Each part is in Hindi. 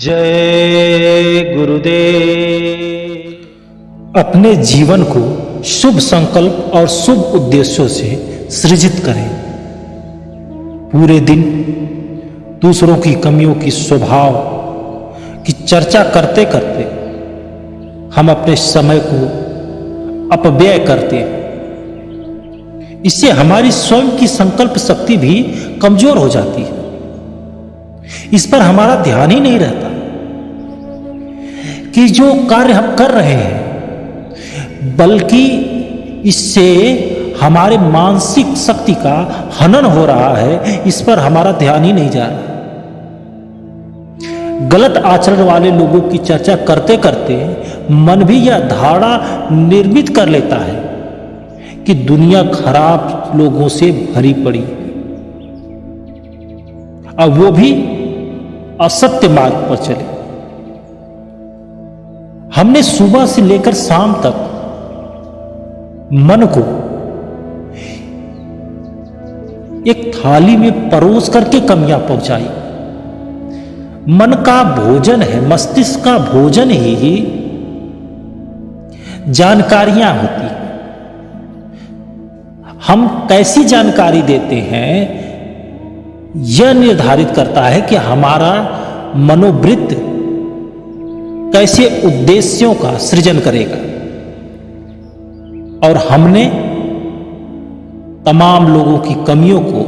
जय गुरुदेव। अपने जीवन को शुभ संकल्प और शुभ उद्देश्यों से सृजित करें। पूरे दिन दूसरों की कमियों की स्वभाव की चर्चा करते करते हम अपने समय को अपव्यय करते हैं। इससे हमारी स्वयं की संकल्प शक्ति भी कमजोर हो जाती है। इस पर हमारा ध्यान ही नहीं रहता कि जो कार्य हम कर रहे हैं, बल्कि इससे हमारे मानसिक शक्ति का हनन हो रहा है। इस पर हमारा ध्यान ही नहीं जा रहा। गलत आचरण वाले लोगों की चर्चा करते करते मन भी यह धारणा निर्मित कर लेता है कि दुनिया खराब लोगों से भरी पड़ी है, अब वो भी असत्य मार्ग पर चले। हमने सुबह से लेकर शाम तक मन को एक थाली में परोस करके कमियां पहुंचाई। मन का भोजन है, मस्तिष्क का भोजन ही जानकारियां होती हैं। हम कैसी जानकारी देते हैं, यह निर्धारित करता है कि हमारा मनोवृत्त कैसे उद्देश्यों का सृजन करेगा। और हमने तमाम लोगों की कमियों को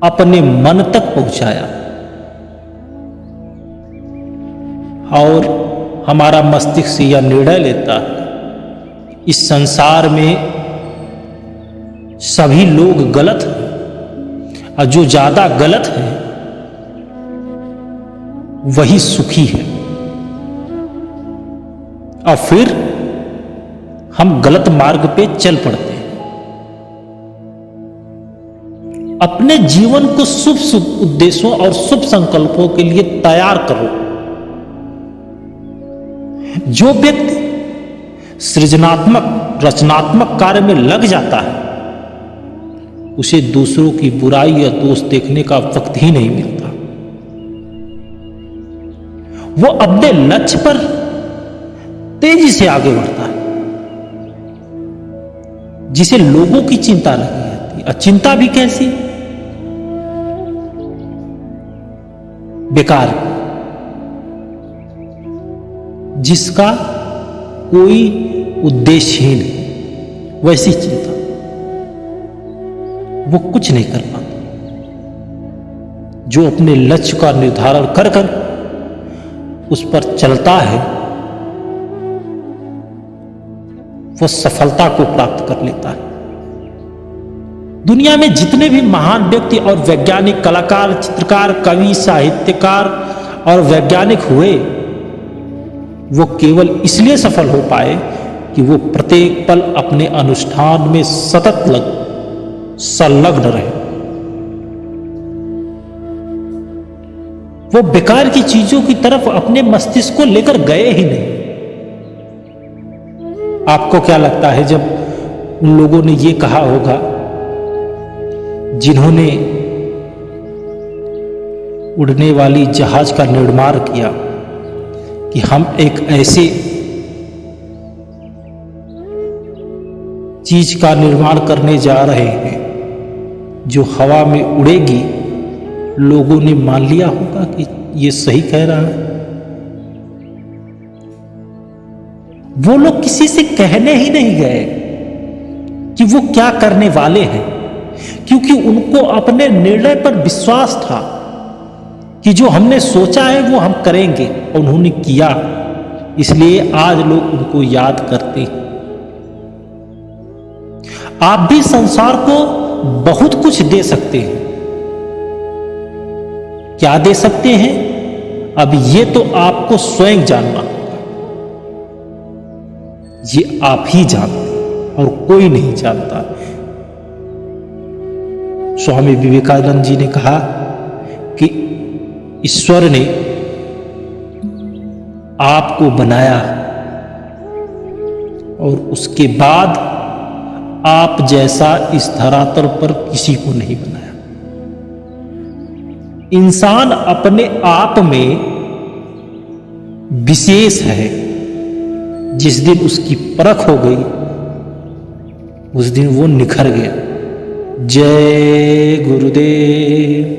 अपने मन तक पहुंचाया और हमारा मस्तिष्क यह निर्णय लेता है इस संसार में सभी लोग गलत हैं और जो ज्यादा गलत है वही सुखी है। और फिर हम गलत मार्ग पे चल पड़ते हैं। अपने जीवन को शुभ शुभ उद्देश्यों और शुभ संकल्पों के लिए तैयार करो। जो व्यक्ति सृजनात्मक रचनात्मक कार्य में लग जाता है, उसे दूसरों की बुराई या दोष देखने का वक्त ही नहीं मिलता। वो अपने लक्ष्य पर तेजी से आगे बढ़ता है, जिसे लोगों की चिंता लगी रहती है। और चिंता भी कैसी? बेकार, जिसका कोई उद्देश्य ही नहीं, वैसी चिंता। वो कुछ नहीं कर पाता। जो अपने लक्ष्य का निर्धारण कर कर उस पर चलता है, वो सफलता को प्राप्त कर लेता है। दुनिया में जितने भी महान व्यक्ति और वैज्ञानिक, कलाकार, चित्रकार, कवि, साहित्यकार और वैज्ञानिक हुए, वो केवल इसलिए सफल हो पाए कि वो प्रत्येक पल अपने अनुष्ठान में सतत संलग्न रहे। वो बेकार की चीजों की तरफ अपने मस्तिष्क को लेकर गए ही नहीं। आपको क्या लगता है जब उन लोगों ने ये कहा होगा जिन्होंने उड़ने वाली जहाज का निर्माण किया कि हम एक ऐसे चीज का निर्माण करने जा रहे हैं जो हवा में उड़ेगी, लोगों ने मान लिया होगा कि ये सही कह रहा है। वो लोग किसी से कहने ही नहीं गए कि वो क्या करने वाले हैं, क्योंकि उनको अपने निर्णय पर विश्वास था कि जो हमने सोचा है वो हम करेंगे, और उन्होंने किया। इसलिए आज लोग उनको याद करते हैं। आप भी संसार को बहुत कुछ दे सकते हैं। क्या दे सकते हैं, अब ये तो आपको स्वयं जानना होगा। ये आप ही जानते हैं और कोई नहीं जानता। स्वामी विवेकानंद जी ने कहा कि ईश्वर ने आपको बनाया और उसके बाद आप जैसा इस धरातल पर किसी को नहीं बनाया। इंसान अपने आप में विशेष है। जिस दिन उसकी परख हो गई उस दिन वो निखर गया। जय गुरुदेव।